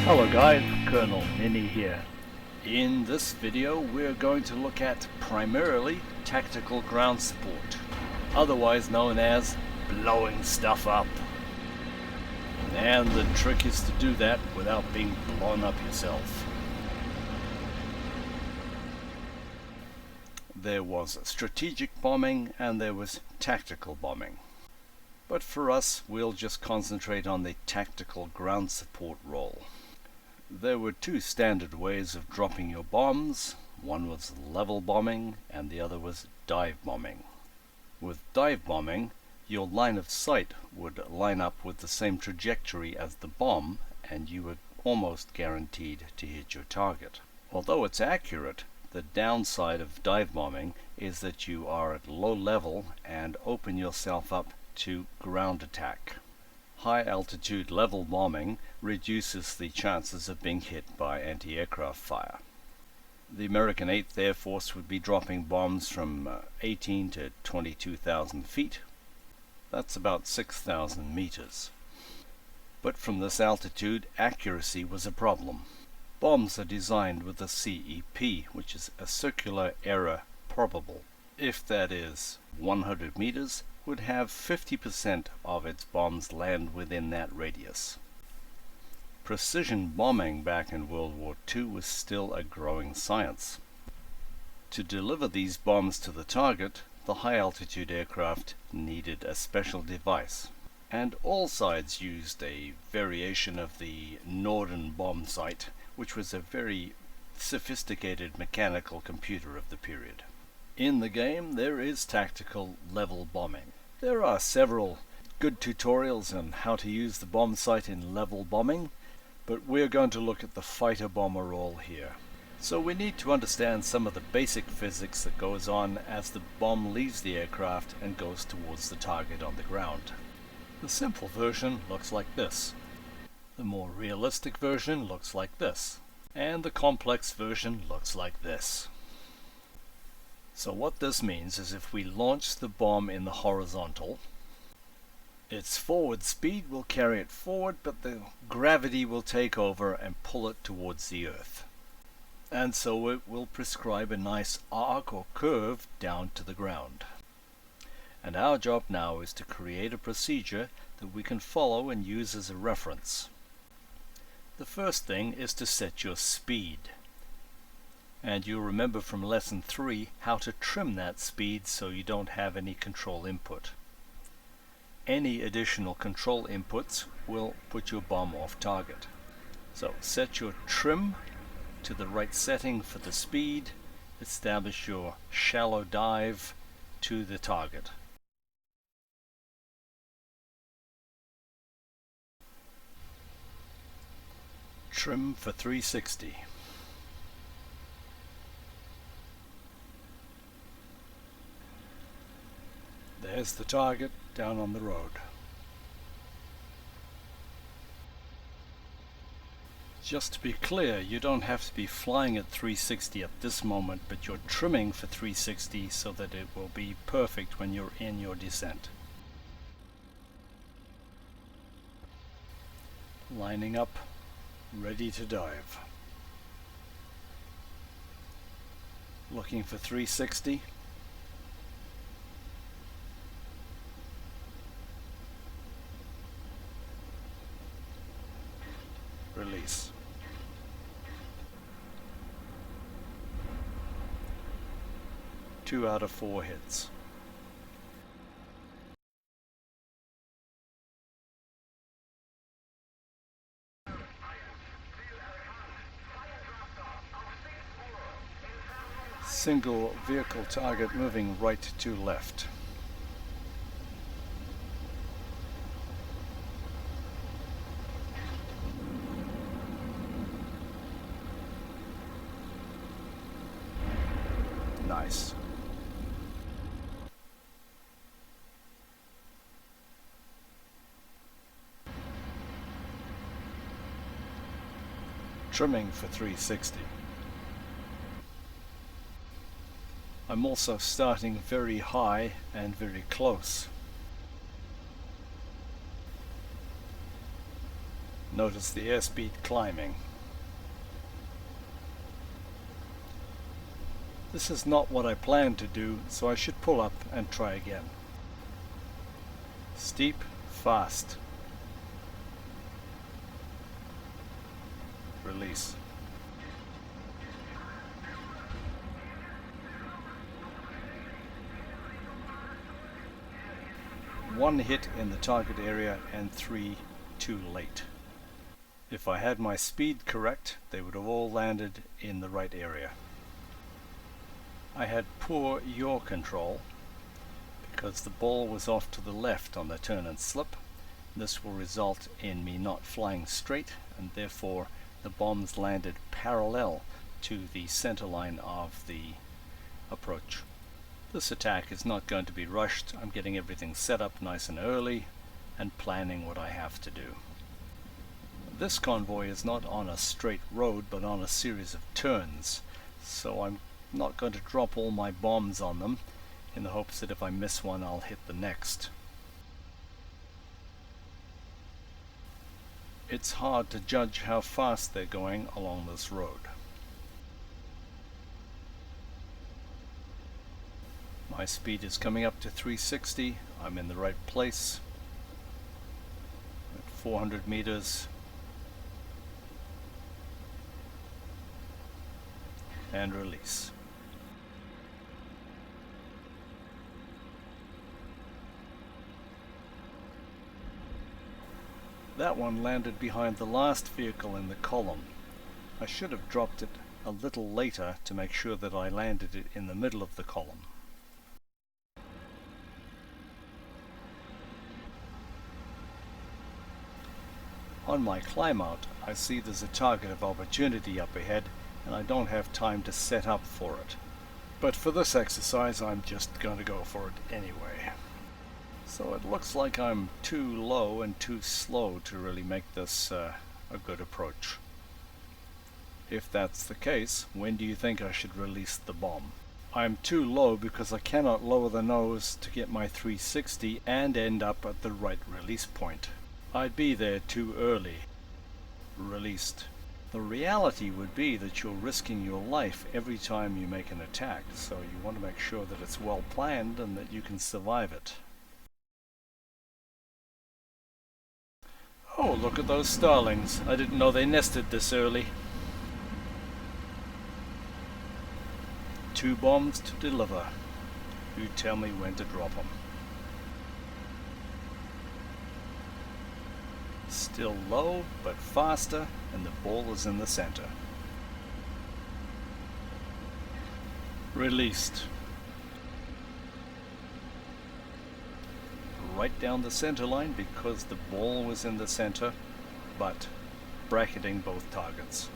Hello guys, Colonel Ninny here. In this video we're going to look at primarily tactical ground support, otherwise known as blowing stuff up. And the trick is to do that without being blown up yourself. There was strategic bombing and there was tactical bombing. But for us, we'll just concentrate on the tactical ground support role. There were two standard ways of dropping your bombs. One was level bombing and the other was dive bombing. With dive bombing, your line of sight would line up with the same trajectory as the bomb and you were almost guaranteed to hit your target. Although it's accurate, the downside of dive bombing is that you are at low level and open yourself up to ground attack. High altitude level bombing reduces the chances of being hit by anti-aircraft fire. The American 8th Air Force would be dropping bombs from 18 to 22,000 feet. That's about 6,000 meters. But from this altitude, accuracy was a problem. Bombs are designed with a CEP, which is a circular error probable. If that is 100 meters, would have 50% of its bombs land within that radius. Precision bombing back in World War II was still a growing science. To deliver these bombs to the target, the high-altitude aircraft needed a special device, and all sides used a variation of the Norden bomb sight, which was a very sophisticated mechanical computer of the period. In the game, there is tactical level bombing. There are several good tutorials on how to use the bomb sight in level bombing, but we're going to look at the fighter bomber role here. So we need to understand some of the basic physics that goes on as the bomb leaves the aircraft and goes towards the target on the ground. The simple version looks like this. The more realistic version looks like this. And the complex version looks like this. So what this means is if we launch the bomb in the horizontal, its forward speed will carry it forward, but the gravity will take over and pull it towards the Earth. And so it will prescribe a nice arc or curve down to the ground. And our job now is to create a procedure that we can follow and use as a reference. The first thing is to set your speed. And you'll remember from lesson 3 how to trim that speed so you don't have any control input. Any additional control inputs will put your bomb off target. So set your trim to the right setting for the speed. Establish your shallow dive to the target. Trim for 360. There's the target down on the road. Just to be clear, you don't have to be flying at 360 at this moment, but you're trimming for 360 so that it will be perfect when you're in your descent. Lining up, ready to dive. Looking for 360. Release. Two out of 4 hits. Single vehicle target moving right to left. Nice. Trimming for 360. I'm also starting very high and very close. Notice the airspeed climbing. This is not what I planned to do, so I should pull up and try again. Steep, fast. Release. One hit in the target area and 3 too late. If I had my speed correct, they would have all landed in the right area. I had poor yaw control because the ball was off to the left on the turn and slip. This will result in me not flying straight, and therefore the bombs landed parallel to the center line of the approach. This attack is not going to be rushed. I'm getting everything set up nice and early and planning what I have to do. This convoy is not on a straight road but on a series of turns, so I'm not going to drop all my bombs on them in the hopes that if I miss one I'll hit the next. It's hard to judge how fast they're going along this road. My speed is coming up to 360. I'm in the right place at 400 meters. And release. That one landed behind the last vehicle in the column. I should have dropped it a little later to make sure that I landed it in the middle of the column. On my climb out, I see there's a target of opportunity up ahead and I don't have time to set up for it. But for this exercise I'm just going to go for it anyway. So it looks like I'm too low and too slow to really make this a good approach. If that's the case, when do you think I should release the bomb? I'm too low because I cannot lower the nose to get my 360 and end up at the right release point. I'd be there too early. Released. The reality would be that you're risking your life every time you make an attack, so you want to make sure that it's well planned and that you can survive it. Oh, look at those starlings. I didn't know they nested this early. 2 bombs to deliver. You tell me when to drop them. Still low, but faster, and the ball is in the center. Released. Right down the center line because the ball was in the center, but bracketing both targets.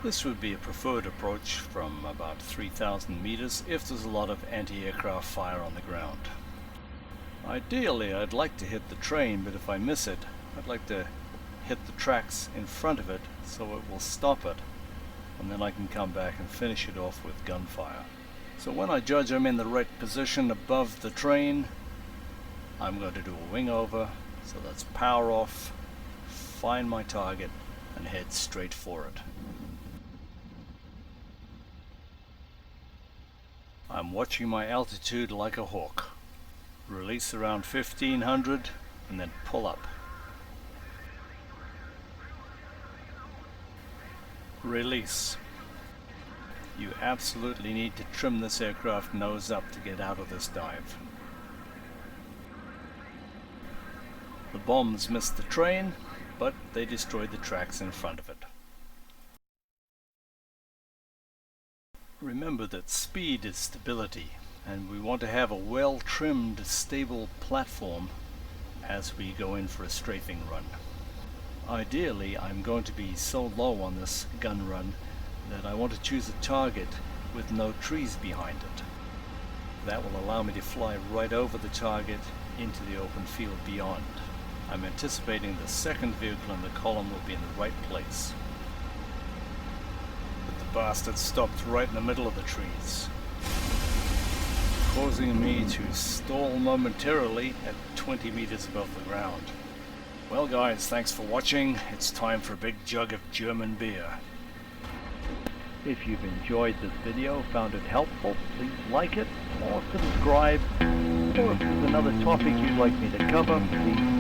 This would be a preferred approach from about 3,000 meters if there's a lot of anti-aircraft fire on the ground. Ideally, I'd like to hit the train, but if I miss it, I'd like to hit the tracks in front of it so it will stop it, and then I can come back and finish it off with gunfire. So when I judge I'm in the right position above the train, I'm going to do a wing over, so let's power off, find my target, and head straight for it. I'm watching my altitude like a hawk. Release around 1500 and then pull up. Release. You absolutely need to trim this aircraft nose up to get out of this dive. The bombs missed the train, but they destroyed the tracks in front of it. Remember that speed is stability, and we want to have a well-trimmed, stable platform as we go in for a strafing run. Ideally, I'm going to be so low on this gun run that I want to choose a target with no trees behind it. That will allow me to fly right over the target into the open field beyond. I'm anticipating the second vehicle in the column will be in the right place. But the bastard stopped right in the middle of the trees. causing me to stall momentarily at 20 meters above the ground. Well guys, thanks for watching. It's time for a big jug of German beer. If you've enjoyed this video, found it helpful, please like it or subscribe. Or if there's another topic you'd like me to cover, please